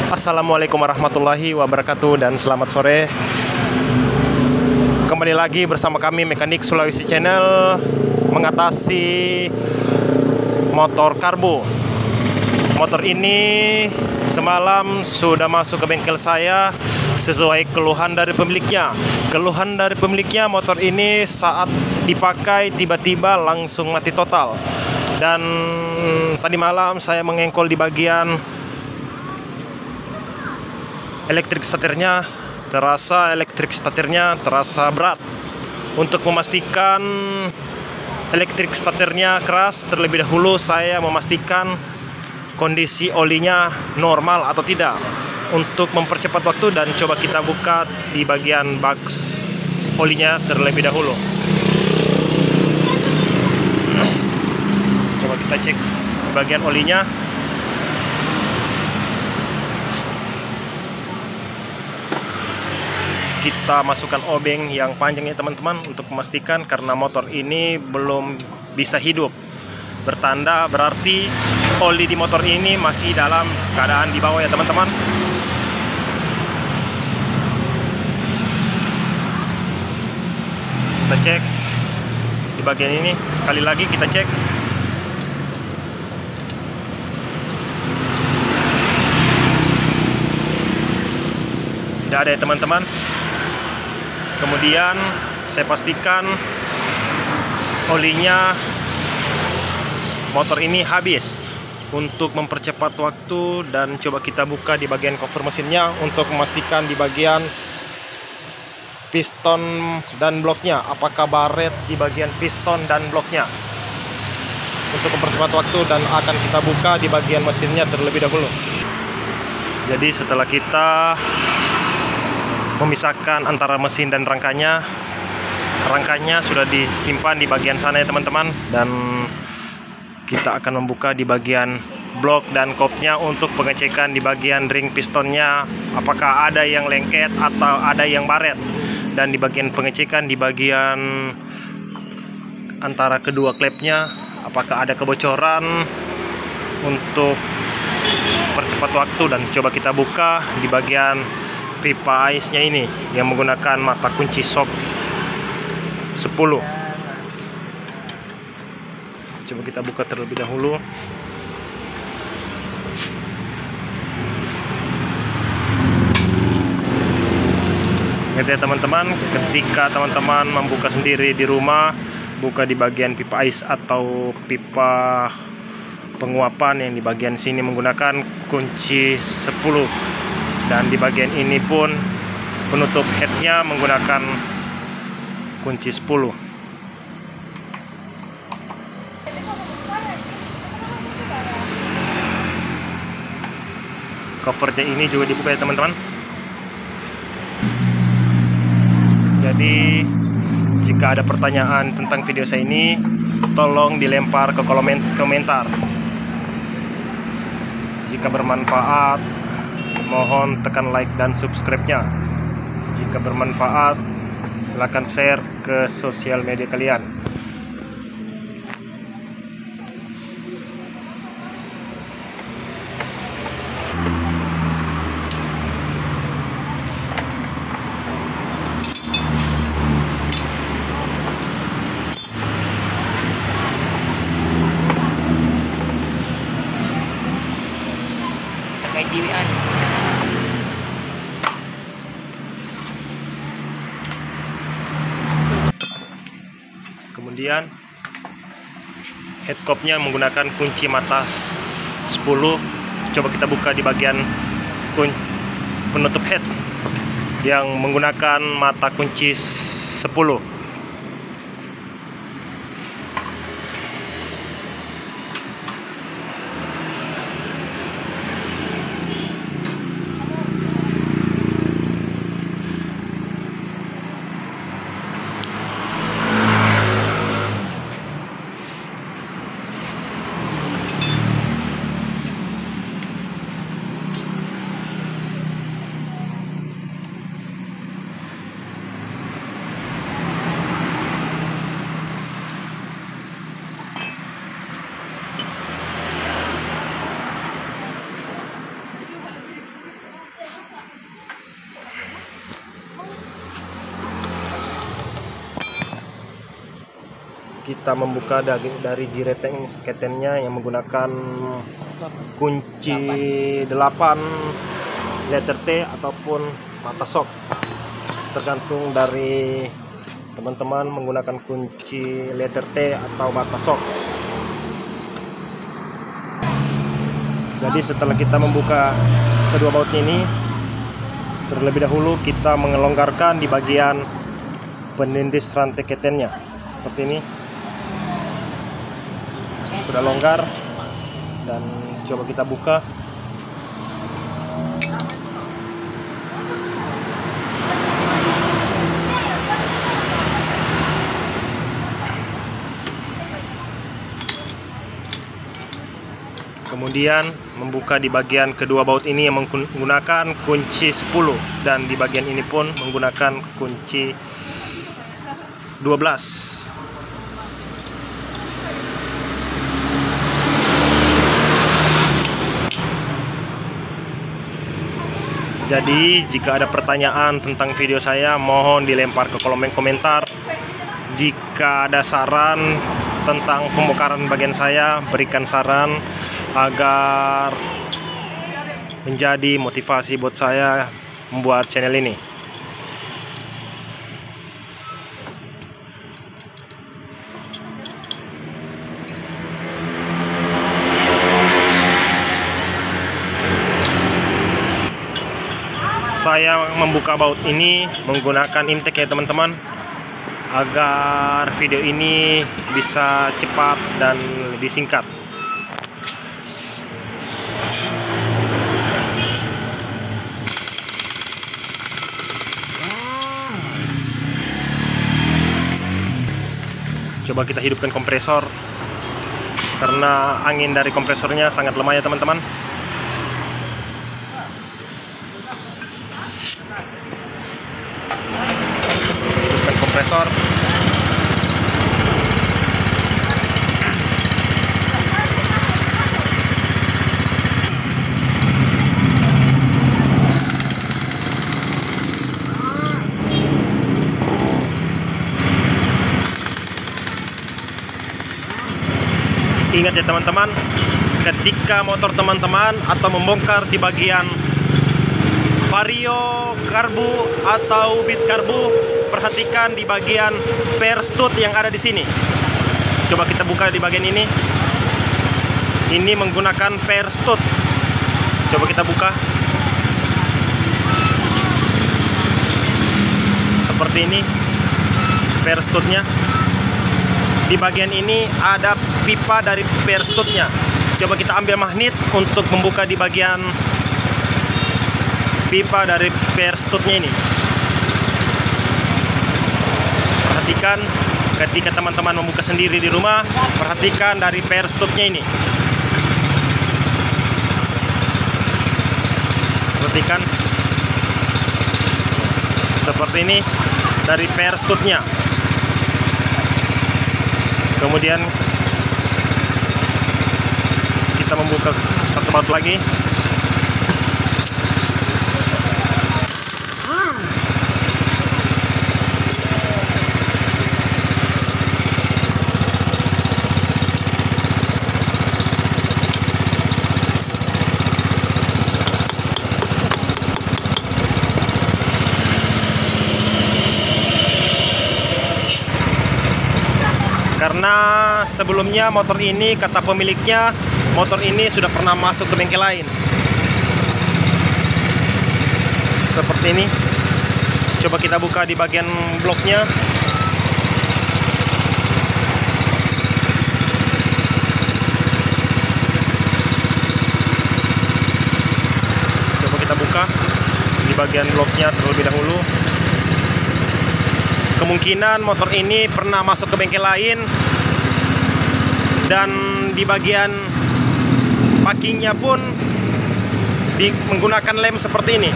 Assalamualaikum warahmatullahi wabarakatuh dan selamat sore. Kembali lagi bersama kami Mekanik Sulawesi Channel mengatasi motor karbo. Motor ini semalam sudah masuk ke bengkel saya sesuai keluhan dari pemiliknya. Keluhan dari pemiliknya, motor ini saat dipakai tiba-tiba langsung mati total. Dan tadi malam saya mengengkol di bagian elektrik statirnya, terasa berat. Untuk memastikan elektrik statirnya keras, terlebih dahulu saya memastikan kondisi olinya normal atau tidak. Untuk mempercepat waktu dan coba kita buka di bagian box olinya terlebih dahulu. Coba kita cek bagian olinya. Kita masukkan obeng yang panjang ya teman-teman untuk memastikan, karena motor ini belum bisa hidup. Bertanda berarti oli di motor ini masih dalam keadaan di bawah ya teman-teman. Kita cek di bagian ini, sekali lagi kita cek. Tidak ada ya teman-teman. Kemudian saya pastikan olinya motor ini habis. Untuk mempercepat waktu dan coba kita buka di bagian cover mesinnya untuk memastikan di bagian piston dan bloknya, apakah baret di bagian piston dan bloknya. Untuk mempercepat waktu dan akan kita buka di bagian mesinnya terlebih dahulu. Jadi setelah kita memisahkan antara mesin dan rangkanya sudah disimpan di bagian sana ya teman-teman, dan kita akan membuka di bagian blok dan kopnya untuk pengecekan di bagian ring pistonnya, apakah ada yang lengket atau ada yang baret, dan di bagian pengecekan di bagian antara kedua klepnya apakah ada kebocoran untuk percepat waktu. Dan coba kita buka di bagian pipa aisnya ini yang menggunakan mata kunci shock 10. Coba kita buka terlebih dahulu. Gitu ya teman-teman, ketika teman-teman membuka sendiri di rumah, buka di bagian pipa ais atau pipa penguapan yang di bagian sini menggunakan kunci 10. Dan di bagian ini pun penutup headnya menggunakan kunci 10. Covernya ini juga dibuka ya teman-teman. Jadi jika ada pertanyaan tentang video saya ini, tolong dilempar ke kolom komentar. Jika bermanfaat, mohon tekan like dan subscribe-nya. Jika bermanfaat, silakan share ke sosial media kalian. Terkait diwian. Kemudian headcopnya menggunakan kunci mata 10. Coba kita buka di bagian penutup head yang menggunakan mata kunci 10. kita membuka dari gireteng ketennya yang menggunakan kunci 8 letter T ataupun mata sok, tergantung dari teman-teman menggunakan kunci letter T atau mata sok. Jadi setelah kita membuka kedua baut ini, terlebih dahulu kita mengelonggarkan di bagian penindis rantai ketennya seperti ini. Sudah longgar, dan coba kita buka. Kemudian membuka di bagian kedua baut ini yang menggunakan kunci 10, dan di bagian ini pun menggunakan kunci 12. Jadi jika ada pertanyaan tentang video saya, mohon dilempar ke kolom komentar. Jika ada saran tentang pembongkaran bagian saya, berikan saran agar menjadi motivasi buat saya membuat channel ini. Saya membuka baut ini menggunakan intake ya teman-teman, agar video ini bisa cepat dan lebih singkat. Coba kita hidupkan kompresor, karena angin dari kompresornya sangat lemah ya teman-teman. Hidupkan kompresor. Ingat ya teman-teman, ketika motor teman-teman atau membongkar di bagian vario karbu atau bit karbu, perhatikan di bagian per stud yang ada di sini. Coba kita buka di bagian ini. Ini menggunakan per stud. Coba kita buka. Seperti ini per studnya. Di bagian ini ada pipa dari per studnya. Coba kita ambil magnet untuk membuka di bagian pipa dari per studnya ini. Perhatikan ketika teman-teman membuka sendiri di rumah, perhatikan dari per studnya ini. Perhatikan seperti ini dari per studnya. Kemudian kita membuka satu baut lagi. Karena sebelumnya motor ini, kata pemiliknya, motor ini sudah pernah masuk ke bengkel lain. Seperti ini. Coba kita buka di bagian bloknya. Coba kita buka di bagian bloknya terlebih dahulu. Kemungkinan motor ini pernah masuk ke bengkel lain, dan di bagian packingnya pun menggunakan lem seperti ini.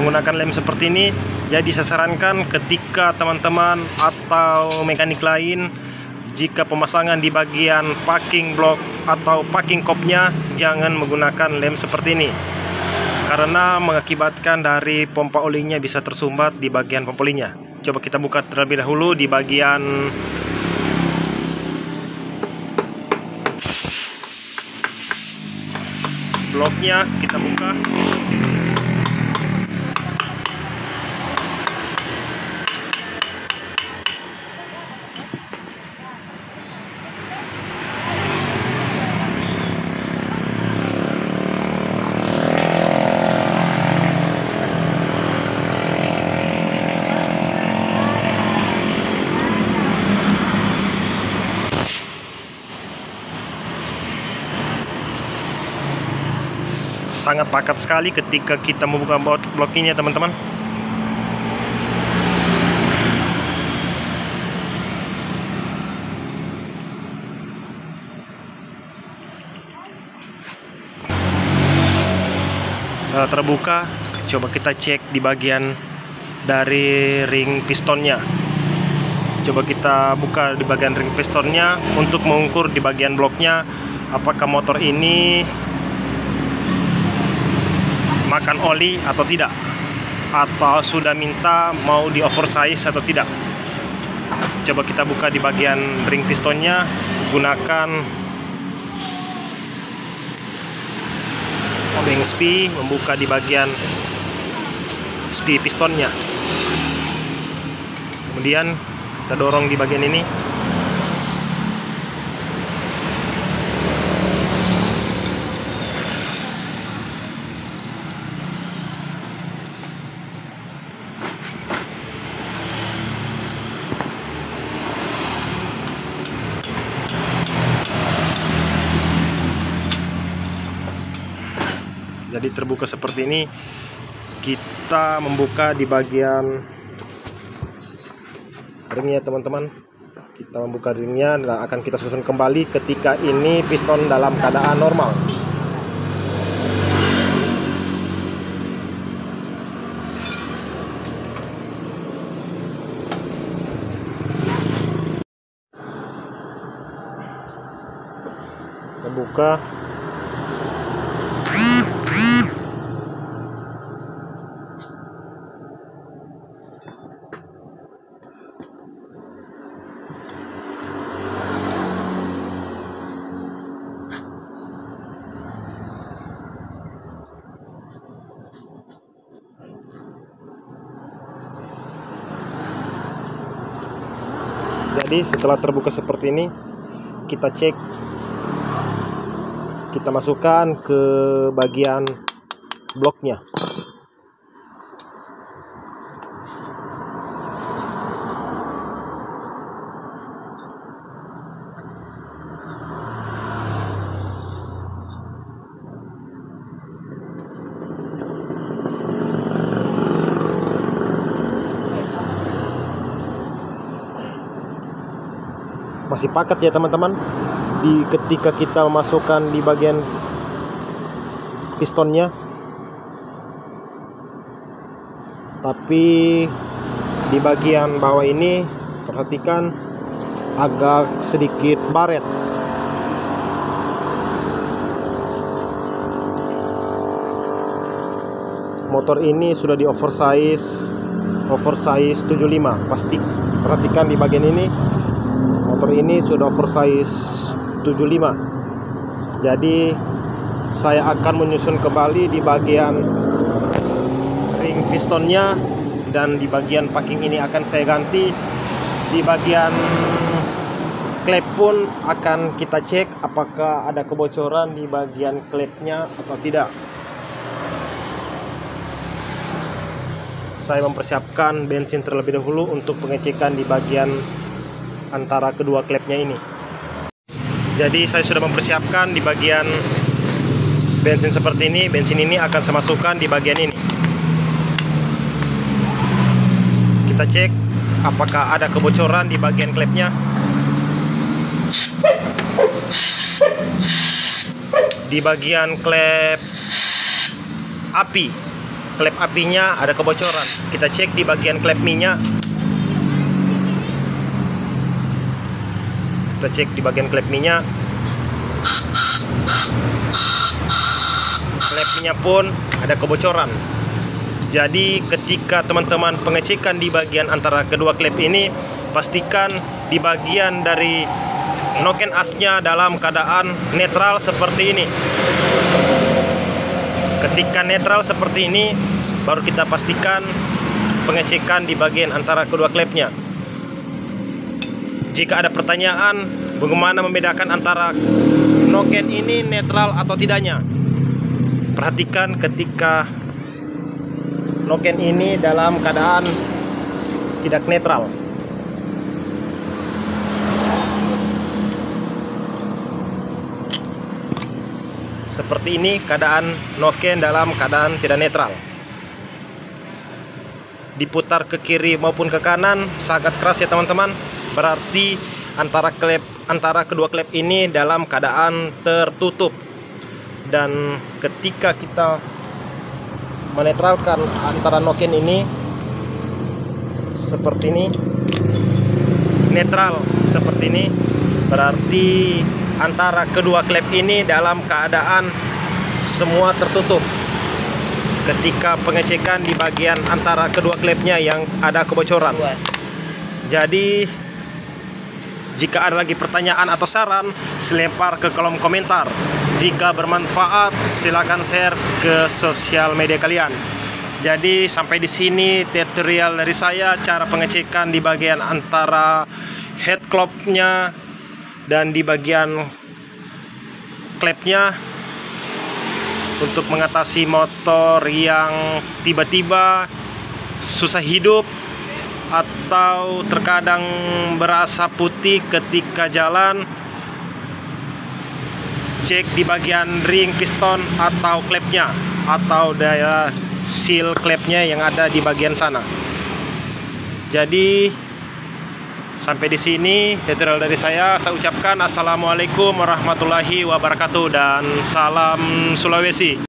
Menggunakan lem seperti ini. Jadi saya sarankan ketika teman-teman atau mekanik lain, jika pemasangan di bagian packing block atau packing kopnya, jangan menggunakan lem seperti ini, karena mengakibatkan dari pompa olinya bisa tersumbat di bagian pompa olinya. Coba kita buka terlebih dahulu di bagian bloknya kita buka. Sangat pakat sekali ketika kita membuka bloknya, teman-teman. Terbuka, coba kita cek di bagian dari ring pistonnya. Coba kita buka di bagian ring pistonnya untuk mengukur di bagian bloknya apakah motor ini makan oli atau tidak, atau sudah minta mau di oversize atau tidak. Coba kita buka di bagian ring pistonnya, gunakan obeng spee, membuka di bagian spee pistonnya. Kemudian kita dorong di bagian ini. Jadi terbuka seperti ini. Kita membuka di bagian ringnya, teman-teman. Kita membuka ringnya dan akan kita susun kembali ketika ini piston dalam keadaan normal. Kita buka. Jadi setelah terbuka seperti ini, kita cek, kita masukkan ke bagian bloknya. Masih pakat ya, teman-teman. Ketika kita memasukkan di bagian pistonnya, tapi di bagian bawah ini perhatikan agak sedikit baret. Motor ini sudah di oversize 75. Pasti perhatikan di bagian ini, motor ini sudah oversize 75. Jadi saya akan menyusun kembali di bagian ring pistonnya, dan di bagian packing ini akan saya ganti. Di bagian klep pun akan kita cek apakah ada kebocoran di bagian klepnya atau tidak. Saya mempersiapkan bensin terlebih dahulu untuk pengecekan di bagian antara kedua klepnya ini. Jadi saya sudah mempersiapkan di bagian bensin seperti ini. Bensin ini akan saya masukkan di bagian ini. Kita cek apakah ada kebocoran di bagian klepnya. Di bagian klep api, klep apinya ada kebocoran. Kita cek di bagian klep minyak. Kita cek di bagian klep minyak. Klep minyak pun ada kebocoran. Jadi ketika teman-teman pengecekan di bagian antara kedua klep ini, pastikan di bagian dari noken asnya dalam keadaan netral seperti ini. Ketika netral seperti ini, baru kita pastikan pengecekan di bagian antara kedua klepnya. Jika ada pertanyaan bagaimana membedakan antara noken ini netral atau tidaknya, perhatikan ketika noken ini dalam keadaan tidak netral. Seperti ini keadaan noken dalam keadaan tidak netral. Diputar ke kiri maupun ke kanan sangat keras ya teman-teman. Berarti antara kedua klep ini dalam keadaan tertutup. Dan ketika kita menetralkan antara noken ini seperti ini, netral seperti ini, berarti antara kedua klep ini dalam keadaan semua tertutup. Ketika pengecekan di bagian antara kedua klepnya yang ada kebocoran. Jadi jika ada lagi pertanyaan atau saran, silempar ke kolom komentar. Jika bermanfaat, silakan share ke sosial media kalian. Jadi sampai di sini tutorial dari saya cara pengecekan di bagian antara head klopnya dan di bagian klepnya untuk mengatasi motor yang tiba-tiba susah hidup atau terkadang berasa putih ketika jalan. Cek di bagian ring piston atau klepnya atau daya seal klepnya yang ada di bagian sana. Jadi sampai di sini tutorial dari saya ucapkan assalamualaikum warahmatullahi wabarakatuh dan salam Sulawesi.